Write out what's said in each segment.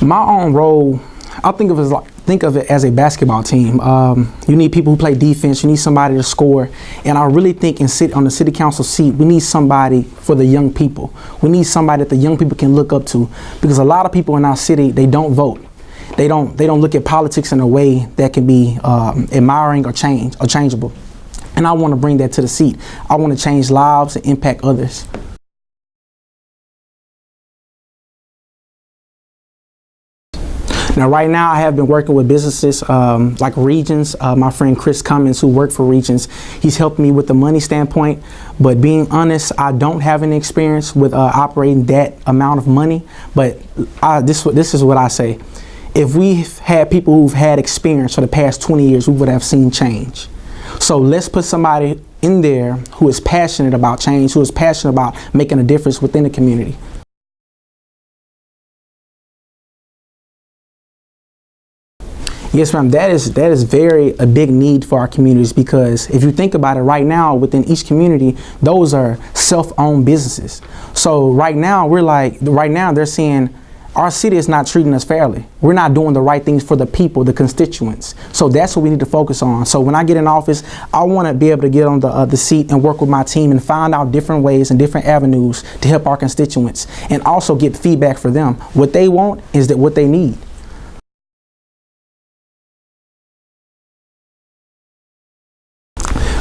My own role, I think of it as a basketball team. You need people who play defense. You need somebody to score. And I really think on the city council seat, we need somebody for the young people. We need somebody that the young people can look up to, because a lot of people in our city, they don't vote. They don't look at politics in a way that can be admiring or changeable. And I want to bring that to the seat. I want to change lives and impact others. Now, right now, I have been working with businesses like Regions. My friend Chris Cummins, who worked for Regions, he's helped me with the money standpoint. But being honest, I don't have any experience with operating that amount of money. But this is what I say. If we've had people who've had experience for the past 20 years, we would have seen change. So let's put somebody in there who is passionate about change, who is passionate about making a difference within the community. Yes, ma'am. That is a big need for our communities, because if you think about it, right now within each community, those are self-owned businesses. So right now they're saying our city is not treating us fairly. We're not doing the right things for the people, the constituents. So that's what we need to focus on. So when I get in office, I want to be able to get on the seat and work with my team and find out different ways and different avenues to help our constituents, and also get feedback for them. What they want is what they need.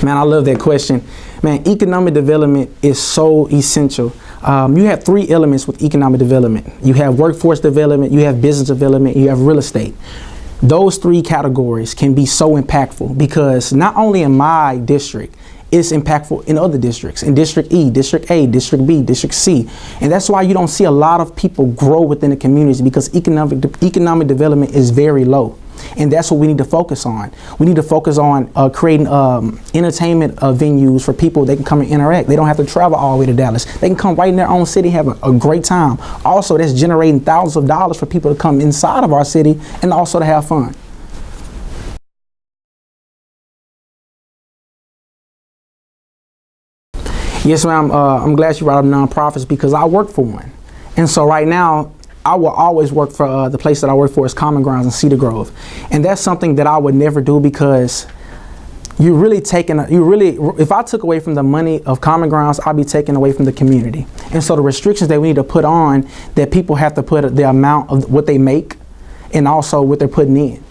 Man, I love that question. Man, economic development is so essential. You have three elements with economic development. You have workforce development, you have business development, you have real estate. Those three categories can be so impactful, because not only in my district, it's impactful in other districts, in District E, District A, District B, District C. And that's why you don't see a lot of people grow within the communities, because economic development is very low. And that's what we need to focus on. We need to focus on creating entertainment venues for people. They can come and interact. They don't have to travel all the way to Dallas. They can come right in their own city, have a great time. Also, that's generating thousands of dollars for people to come inside of our city and also to have fun. Yes, ma'am. I'm glad you brought up nonprofits, because I work for one. And so right now, I will always work for the place that I work for is Common Grounds in Cedar Grove. And that's something that I would never do, because if I took away from the money of Common Grounds, I'd be taking away from the community. And so the restrictions that we need to put on, that people have to put the amount of what they make and also what they're putting in.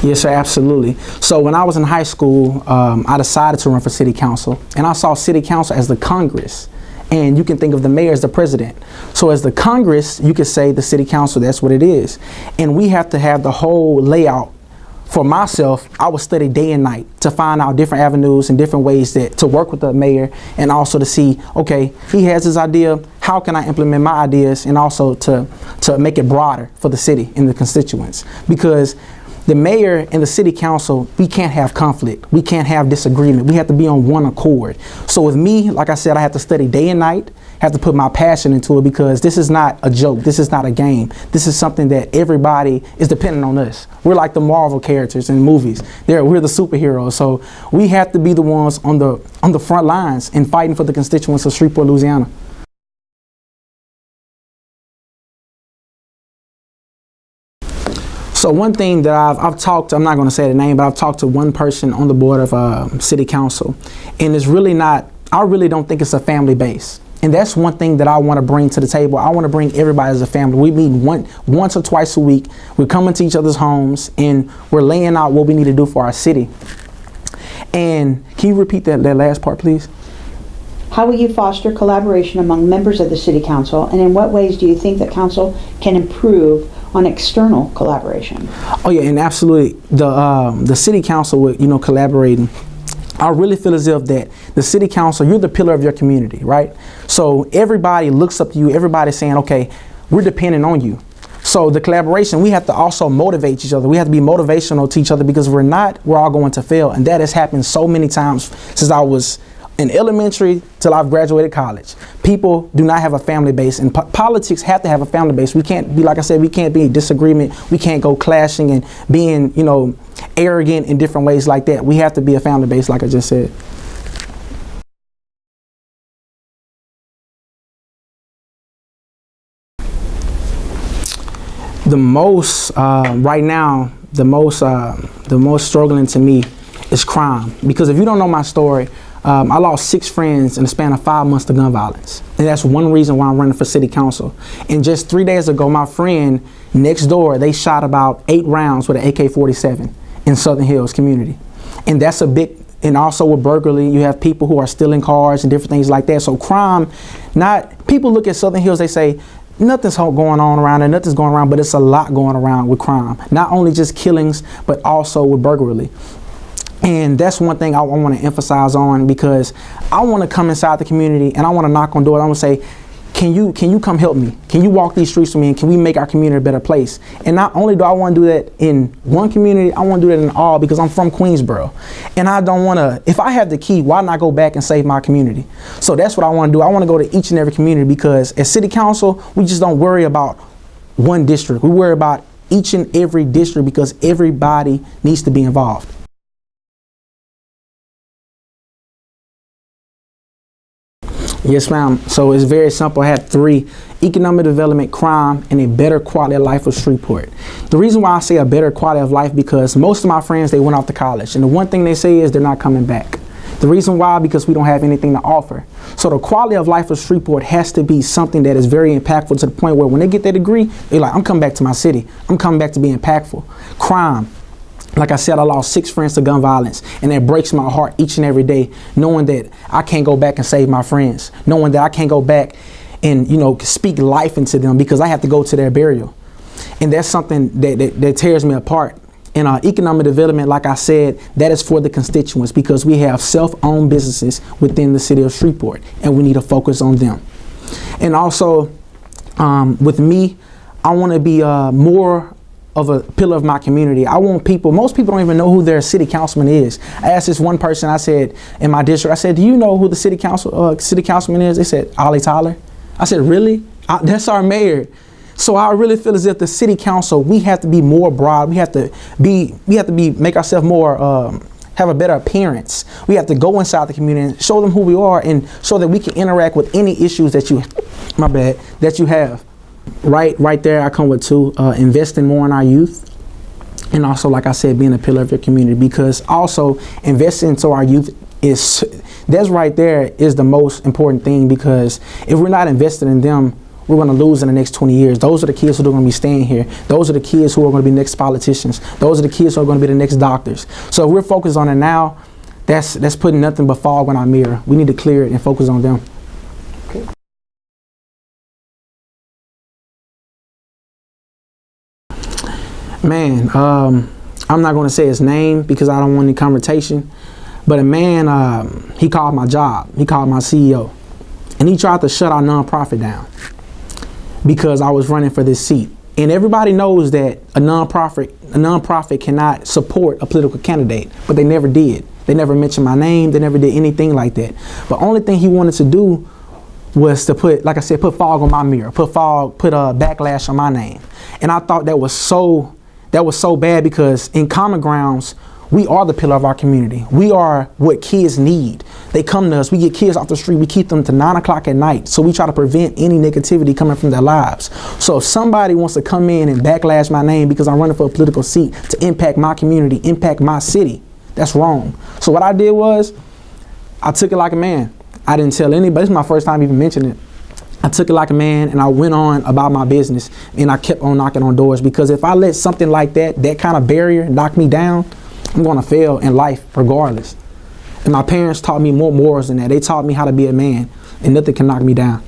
Yes, sir, absolutely. So when I was in high school, I decided to run for city council, and I saw city council as the Congress, and you can think of the mayor as the president. So as the Congress, you could say the city council, that's what it is. And we have to have the whole layout. For myself, I would study day and night to find out different avenues and different ways to work with the mayor, and also to see, okay, he has his idea, how can I implement my ideas, and also to make it broader for the city and the constituents. Because the mayor and the city council, we can't have conflict. We can't have disagreement. We have to be on one accord. So with me, like I said, I have to study day and night, have to put my passion into it, because this is not a joke. This is not a game. This is something that everybody is dependent on us. We're like the Marvel characters in movies. We're the superheroes. So we have to be the ones on the front lines and fighting for the constituents of Shreveport, Louisiana. So one thing that I've talked, I'm not going to say the name, but I've talked to one person on the board of city council, and it's really not, I really don't think it's a family base. And that's one thing that I want to bring to the table. I want to bring everybody as a family. We meet once or twice a week. We're coming to each other's homes, and we're laying out what we need to do for our city. And can you repeat that last part, please? How will you foster collaboration among members of the City Council, and in what ways do you think that Council can improve on external collaboration? Oh yeah, and absolutely, the City Council with collaborating. I really feel as if that the City Council, you're the pillar of your community, right? So everybody looks up to you. Everybody's saying, okay, we're depending on you. So the collaboration, we have to also motivate each other. We have to be motivational to each other, because we're all going to fail, and that has happened so many times since I was in elementary till I've graduated college. People do not have a family base, and politics have to have a family base. We can't be, like I said, we can't be in disagreement. We can't go clashing and being, arrogant in different ways like that. We have to be a family base, like I just said. The most right now, the most struggling to me is crime. Because if you don't know my story, I lost 6 friends in the span of 5 months to gun violence. And that's one reason why I'm running for city council. And just 3 days ago, my friend next door, they shot about 8 rounds with an AK-47 in Southern Hills community. And that's a big, and also with burglary, you have people who are stealing cars and different things like that. So crime, people look at Southern Hills, they say, nothing's going on around there, nothing's going around, but it's a lot going around with crime. Not only just killings, but also with burglary. And that's one thing I want to emphasize on, because I want to come inside the community and I want to knock on doors. I want to say, can you come help me? Can you walk these streets with me, and can we make our community a better place? And not only do I want to do that in one community, I want to do that in all, because I'm from Queensboro. And I don't want to, if I have the key, why not go back and save my community? So that's what I want to do. I want to go to each and every community, because as city council, we just don't worry about one district. We worry about each and every district, because everybody needs to be involved. Yes, ma'am. So it's very simple. I have 3: economic development, crime, and a better quality of life for Shreveport. The reason why I say a better quality of life, because most of my friends, they went off to college, and the one thing they say is they're not coming back. The reason why, because we don't have anything to offer. So the quality of life of Shreveport has to be something that is very impactful, to the point where when they get their degree, they're like, I'm coming back to my city. I'm coming back to be impactful. Crime. Like I said, I lost 6 friends to gun violence, and it breaks my heart each and every day, knowing that I can't go back and save my friends, knowing that I can't go back and, speak life into them, because I have to go to their burial. And that's something that tears me apart. And economic development, like I said, that is for the constituents, because we have self-owned businesses within the city of Shreveport, and we need to focus on them. And also, with me, I want to be more of a pillar of my community. I want people, most people don't even know who their city councilman is. I asked this one person, I said, in my district, I said, do you know who the city councilman is? They said, Ollie Tyler. I said, really? That's our mayor. So I really feel as if the city council, we have to be more broad. We have to make ourselves more, have a better appearance. We have to go inside the community and show them who we are, and so that we can interact with any issues that you have. Right there, I come with 2, investing more in our youth, and also, like I said, being a pillar of your community, because also investing into our youth that's right there is the most important thing, because if we're not investing in them, we're going to lose in the next 20 years. Those are the kids who are going to be staying here. Those are the kids who are going to be next politicians. Those are the kids who are going to be the next doctors. So if we're focused on it now, that's putting nothing but fog on our mirror. We need to clear it and focus on them. Man, I'm not going to say his name because I don't want any confrontation, but a man, he called my job. He called my CEO, and he tried to shut our nonprofit down because I was running for this seat. And everybody knows that a nonprofit cannot support a political candidate, but they never did. They never mentioned my name. They never did anything like that. But only thing he wanted to do was to put, like I said, put fog on my mirror, put a backlash on my name. And I thought that was so bad, because in Common Grounds, we are the pillar of our community. We are what kids need. They come to us, we get kids off the street, we keep them to 9 o'clock at night. So we try to prevent any negativity coming from their lives. So if somebody wants to come in and backlash my name because I'm running for a political seat to impact my community, impact my city, that's wrong. So what I did was, I took it like a man. I didn't tell anybody. This is my first time even mentioning it. I took it like a man, and I went on about my business, and I kept on knocking on doors, because if I let something like that kind of barrier knock me down, I'm going to fail in life regardless. And my parents taught me more morals than that. They taught me how to be a man, and nothing can knock me down.